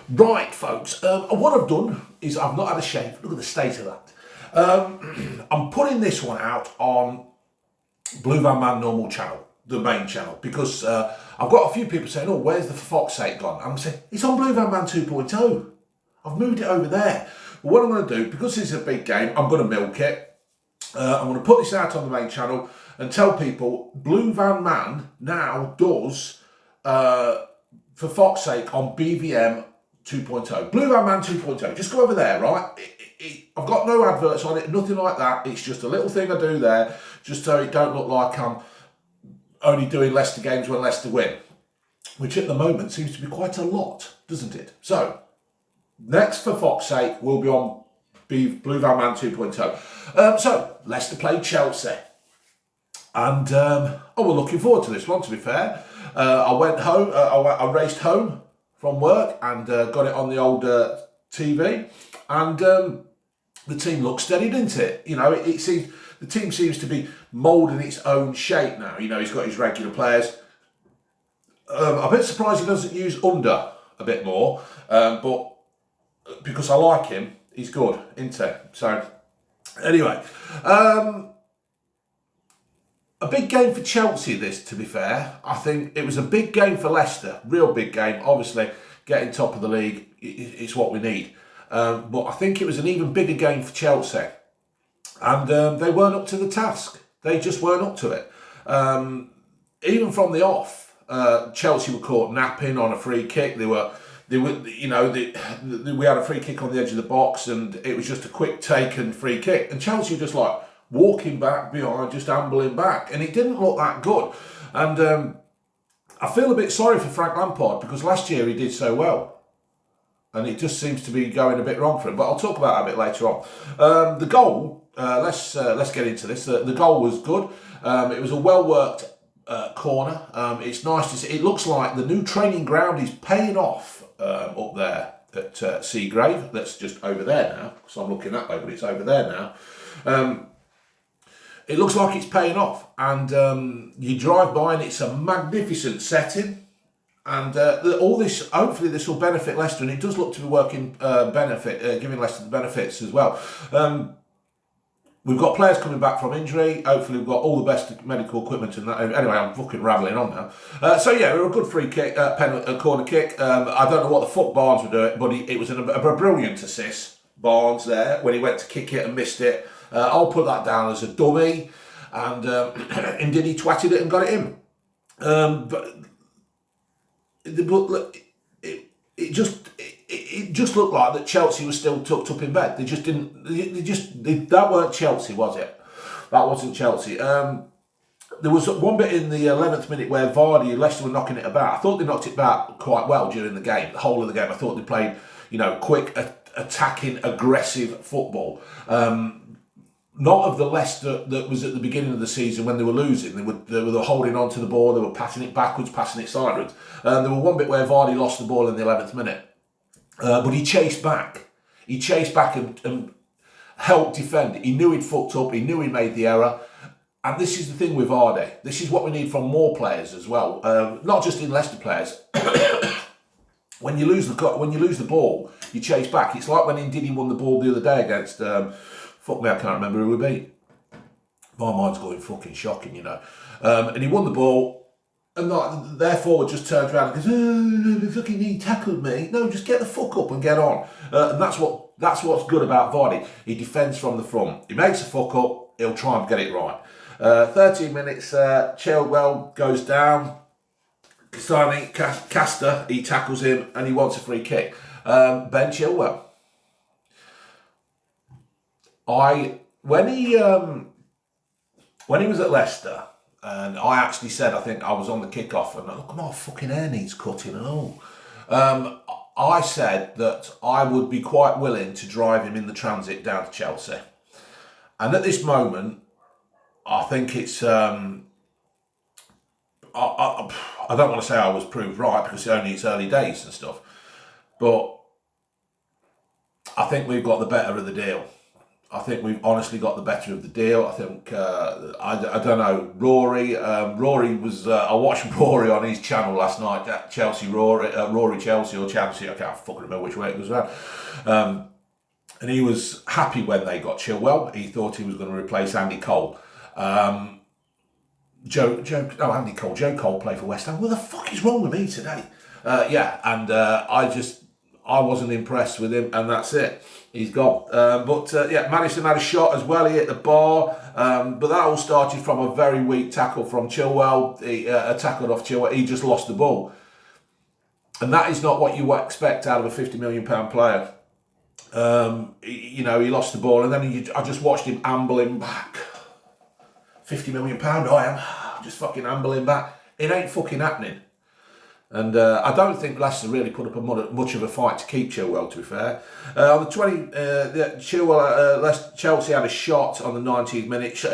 Right, folks, what I've done is I've not had a shave. Look at the state of that. I'm putting this one out on Blue Van Man normal channel, the main channel, because I've got a few people saying, oh, where's the For Fox's Sake gone? I'm saying, it's on Blue Van Man 2.0. I've moved it over there. But what I'm going to do, because this is a big game, I'm going to milk it. I'm going to put this out on the main channel and tell people Blue Van Man now does For Fox's Sake on BVM 2.0. Blue Van Man 2.0. Just go over there, right? I've got no adverts on it, nothing like that. It's just a little thing I do there, just so it don't look like I'm only doing Leicester games when Leicester win, which at the moment seems to be quite a lot, doesn't it? So, next For Fox's Sake will be on Blue Van Man 2.0. So, Leicester played Chelsea. And we're looking forward to this one, to be fair. I went home, I raced home from work and got it on the old TV. And the team looks steady, didn't it? You know, it seems the team seems to be moulding its own shape now. You know, he's got his regular players. I'm a bit surprised he doesn't use Under a bit more, but because I like him, he's good, isn't he? So, anyway, a big game for Chelsea, this, to be fair. I think it was a big game for Leicester, real big game. Obviously, getting top of the league is what we need. But I think it was an even bigger game for Chelsea. And they weren't up to the task. They just weren't up to it. Even from the off, Chelsea were caught napping on a free kick. We had a free kick on the edge of the box, and it was just a quick taken free kick. And Chelsea were just like walking back behind, just ambling back, and it didn't look that good. And I feel a bit sorry for Frank Lampard, because last year he did so well. And it just seems to be going a bit wrong for him. But I'll talk about that a bit later on. The goal, let's get into this. The goal was good. It was a well-worked corner. It's nice to see. It looks like the new training ground is paying off up there at Seagrave. That's just over there now. So I'm looking that way, but it's over there now. It looks like it's paying off. And you drive by and it's a magnificent setting. And all this, hopefully this will benefit Leicester, and it does look to be working giving Leicester the benefits as well. We've got players coming back from injury. Hopefully we've got all the best medical equipment and that. Anyway, I'm fucking rambling on now. So yeah, it was a good free kick, corner kick. I don't know what the fuck Barnes were doing, but it was a brilliant assist, Barnes, there, when he went to kick it and missed it. I'll put that down as a dummy. And indeed he twatted it and got it in. But it just looked like that Chelsea was still tucked up in bed. They just didn't. That weren't Chelsea, was it? That wasn't Chelsea. There was one bit in the 11th minute where Vardy and Leicester were knocking it about. I thought they knocked it about quite well during the game, the whole of the game. I thought they played, quick, attacking, aggressive football. Not of the Leicester that was at the beginning of the season when they were losing. They were holding on to the ball, they were passing it backwards, passing it sideways. There was one bit where Vardy lost the ball in the 11th minute. But he chased back. He chased back and helped defend. He knew he'd fucked up, he knew he made the error. And this is the thing with Vardy. This is what we need from more players as well. Not just in Leicester players. When you lose the ball, you chase back. It's like when Ndidi won the ball the other day against... fuck me, I can't remember who we beat. My mind's going fucking shocking, And he won the ball, and their forward just turns around and goes, fucking he tackled me. No, just get the fuck up and get on. And that's what's good about Vardy. He defends from the front. He makes a fuck up, he'll try and get it right. 13 minutes, Chilwell goes down. Castor, he tackles him, and he wants a free kick. Ben Chilwell. When he was at Leicester, and I actually said, I think I was on the kickoff, and look, my fucking hair needs cutting and all. I said that I would be quite willing to drive him in the transit down to Chelsea. And at this moment, I think it's... I don't want to say I was proved right, because it's early days and stuff. But I think we've got the better of the deal. I think we've honestly got the better of the deal. I think, I don't know, Rory was, I watched Rory on his channel last night, Chelsea Rory Chelsea or Chelsea, I can't fucking remember which way it was around. And he was happy when they got Chilwell. He thought he was going to replace Andy Cole. Andy Cole. Joe Cole played for West Ham. What the fuck is wrong with me today? I wasn't impressed with him, and that's it. He's gone. Maddison had a shot as well. He hit the bar, but that all started from a very weak tackle from Chilwell. A tackle off Chilwell. He just lost the ball, and that is not what you expect out of a £50 million player. He lost the ball, and then I just watched him ambling back. £50 million, I am just fucking ambling back. It ain't fucking happening. And I don't think Leicester really put up much of a fight to keep Chilwell, to be fair. On the 20, Chelsea had a shot on the 19th minute.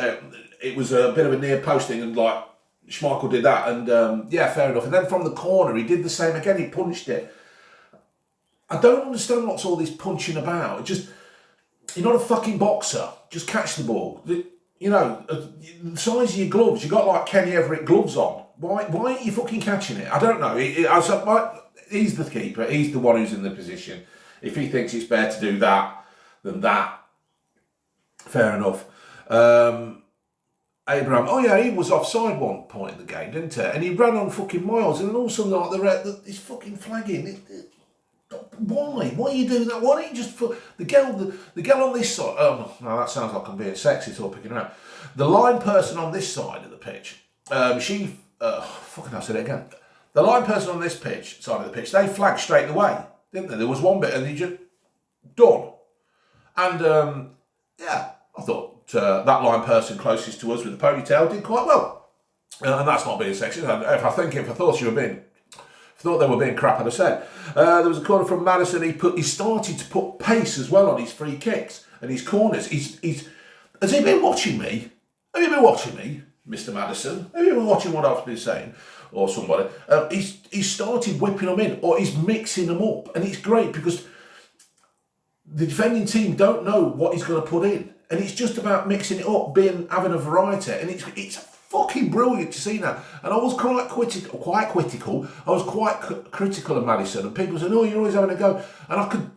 It was a bit of a near posting, and like Schmeichel did that, and fair enough. And then from the corner, he did the same again. He punched it. I don't understand what's all this punching about. You're not a fucking boxer. Just catch the ball. The size of your gloves. You got like Kenny Everett gloves on. Why aren't you fucking catching it? I don't know. He's the keeper. He's the one who's in the position. If he thinks it's better to do that than that, fair enough. Abraham, he was offside one point in the game, didn't he? And he ran on fucking miles, and then all of a sudden, like he's fucking flagging. Why? Why are you doing that? Why don't you just put the girl on this side? Oh no, that sounds like I'm being sexist or picking around. The line person on this side of the pitch, I said it again. The line person on this side of the pitch, they flagged straight away, didn't they? There was one bit and he just done. And I thought that line person closest to us with the ponytail did quite well. And that's not being sexist. If I thought they were being crap, I'd have said. There was a corner from Maddison. He started to put pace as well on his free kicks and his corners. Has he been watching me? Have you been watching me, Mr. Maddison? Have you been watching what I've been saying? Or somebody? He's started whipping them in, or he's mixing them up. And it's great because the defending team don't know what he's going to put in. And it's just about mixing it up, having a variety. And it's fucking brilliant to see that. And I was quite critical. I was quite critical of Maddison. And people said, "Oh, you're always having a go." And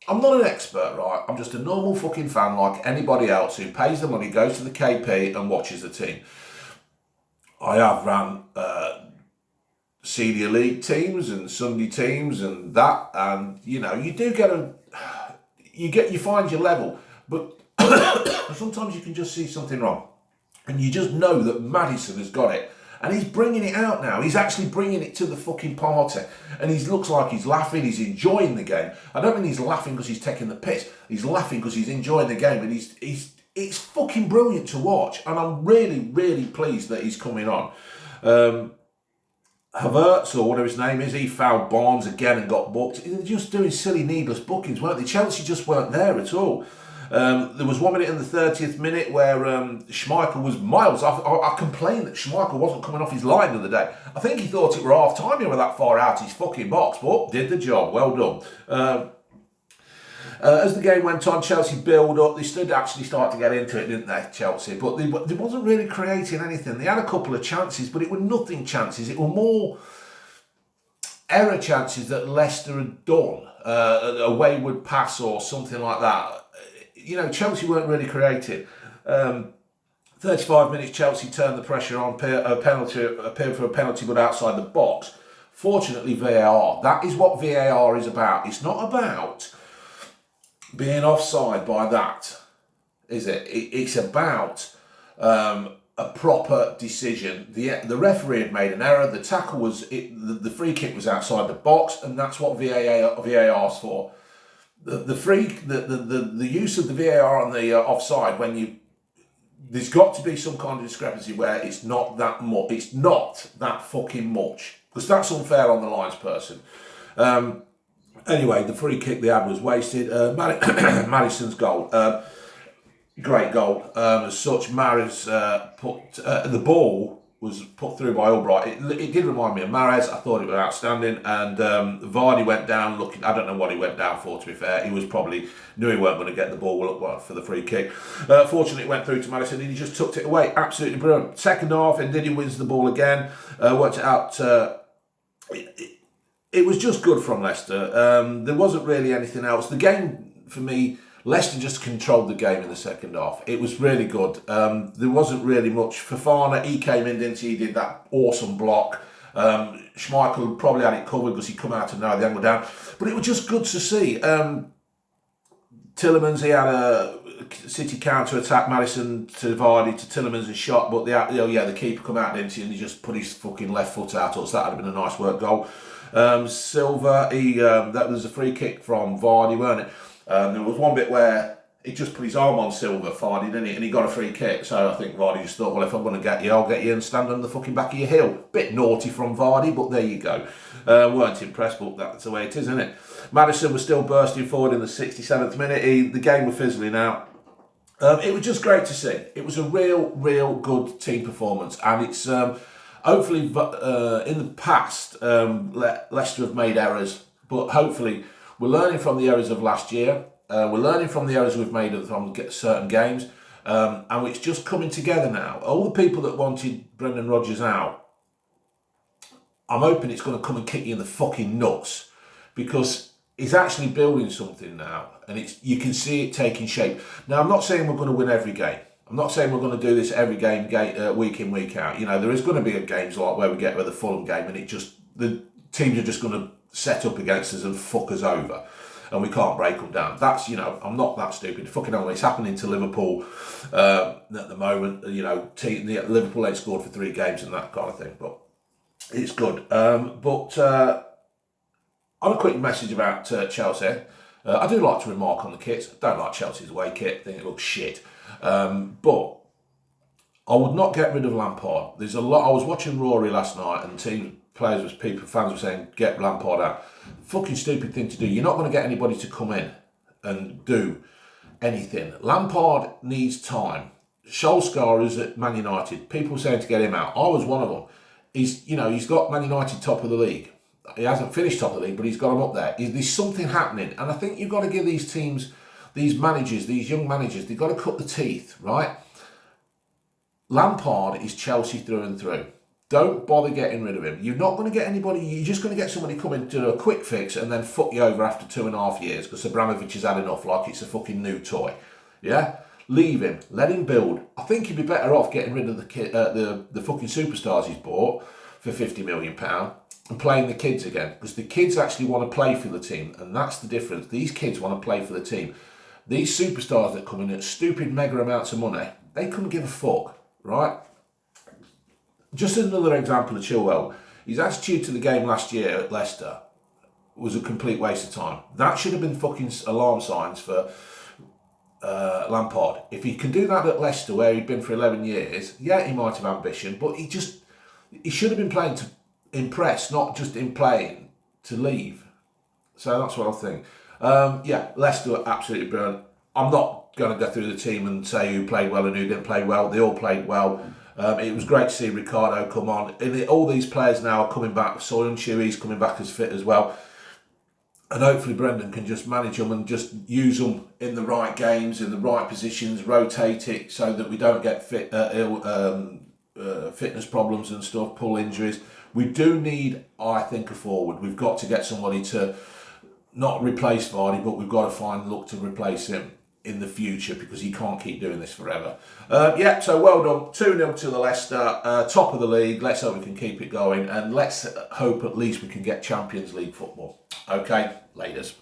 I'm not an expert, right? I'm just a normal fucking fan like anybody else who pays the money, goes to the KP and watches the team. I have ran senior league teams and Sunday teams and that, and you do you find your level, but sometimes you can just see something wrong, and you just know that Maddison has got it. And he's bringing it out now. He's actually bringing it to the fucking party. And he looks like he's laughing. He's enjoying the game. I don't mean he's laughing because he's taking the piss. He's laughing because he's enjoying the game. And it's fucking brilliant to watch. And I'm really, really pleased that he's coming on. Havertz, or whatever his name is, he fouled Barnes again and got booked. They're just doing silly, needless bookings, weren't they? Chelsea just weren't there at all. There was 1 minute in the 30th minute where Schmeichel was miles. I complained that Schmeichel wasn't coming off his line the other day. I think he thought it were half time. He were that far out his fucking box, but did the job. Well done. As the game went on, Chelsea build up. They did actually start to get into it, didn't they, Chelsea? But they wasn't really creating anything. They had a couple of chances, but it were nothing chances. It were more error chances that Leicester had done. A wayward pass or something like that. Chelsea weren't really creative. 35 minutes, Chelsea turned the pressure on. Appeared for a penalty, but outside the box. Fortunately, VAR. That is what VAR is about. It's not about being offside by that, is it? It's about a proper decision. The referee had made an error. The tackle the free kick was outside the box, and that's what VAR's for. The use of the VAR on the offside there's got to be some kind of discrepancy where it's not that much. It's not that fucking much, because that's unfair on the lines person. Anyway, the free kick they had was wasted. Maddison's goal, great goal. As such, Maris put the ball was put through by Albright. It did remind me of Mahrez. I thought it was outstanding. And Vardy went down looking, I don't know what he went down for, to be fair. He was probably, knew he weren't going to get the ball for the free kick. Fortunately, it went through to Maddison and he just tucked it away. Absolutely brilliant. Second half, and Ndidi wins the ball again. Worked it out. It was just good from Leicester. There wasn't really anything else. The game, for me, Leicester just controlled the game in the second half. It was really good. There wasn't really much. Fofana, he came in, didn't he? He did that awesome block. Schmeichel probably had it covered because he come out and narrowed the angle down. But it was just good to see. Tielemans, he had a City counter-attack, Maddison to Vardy, to Tielemans' shot, but the keeper come out, didn't he? And he just put his fucking left foot out, so that would have been a nice work goal. Silva, that was a free kick from Vardy, weren't it? There was one bit where he just put his arm on Silva, Vardy, didn't he? And he got a free kick. So I think Vardy just thought, well, if I'm going to get you, I'll get you and stand on the fucking back of your heel. Bit naughty from Vardy, but there you go. Weren't impressed, but that's the way it is, isn't it? Maddison was still bursting forward in the 67th minute. The game was fizzling out. It was just great to see. It was a real good team performance. And it's hopefully in the past, Leicester have made errors, but hopefully we're learning from the errors of last year. We're learning from the errors we've made from certain games. And it's just coming together now. All the people that wanted Brendan Rodgers out, I'm hoping it's going to come and kick you in the fucking nuts, because he's actually building something now, and you can see it taking shape. Now, I'm not saying we're going to win every game. I'm not saying we're going to do this every game, week in, week out. You know, there is going to be games like where we get with the Fulham game, and the teams are just going to set up against us and fuck us over, and we can't break them down. That's, I'm not that stupid. Fucking hell, it's happening to Liverpool at the moment. Liverpool ain't scored for 3 games and that kind of thing, but it's good. On a quick message about Chelsea, I do like to remark on the kits. I don't like Chelsea's away kit. I think it looks shit. But I would not get rid of Lampard. There's a lot. I was watching Rory last night, and fans were saying, get Lampard out. Fucking stupid thing to do. You're not going to get anybody to come in and do anything. Lampard needs time. Solskjaer is at Man United. People saying to get him out. I was one of them. He's got Man United top of the league. He hasn't finished top of the league, but he's got them up there. There's something happening, and I think you've got to give these teams, these managers, these young managers, they've got to cut the teeth, right? Lampard is Chelsea through and through. Don't bother getting rid of him. You're not going to get anybody. You're just going to get somebody come in to do a quick fix and then fuck you over after 2.5 years because Abramovich has had enough, like it's a fucking new toy. Yeah. Leave him. Let him build. I think he'd be better off getting rid of the fucking superstars he's bought for £50 million and playing the kids again, because the kids actually want to play for the team, and that's the difference. These kids want to play for the team. These superstars that come in at stupid mega amounts of money, they couldn't give a fuck, right? Just another example of Chilwell. His attitude to the game last year at Leicester was a complete waste of time. That should have been fucking alarm signs for Lampard. If he can do that at Leicester, where he'd been for 11 years, yeah, he might have ambition, but he should have been playing to impress, not just in playing to leave. So that's what I think. Leicester are absolutely brilliant. I'm not going to go through the team and say who played well and who didn't play well. They all played well. It was great to see Ricardo come on. All these players now are coming back. Soyuncu, he's coming back as fit as well. And hopefully Brendan can just manage them and just use them in the right games, in the right positions, rotate it so that we don't get fitness problems and stuff, pull injuries. We do need, I think, a forward. We've got to get somebody to not replace Vardy, but we've got to look to replace him in the future, because he can't keep doing this forever. So well done. 2-0 to the Leicester, top of the league. Let's hope we can keep it going, and let's hope at least we can get Champions League football. Okay, laters.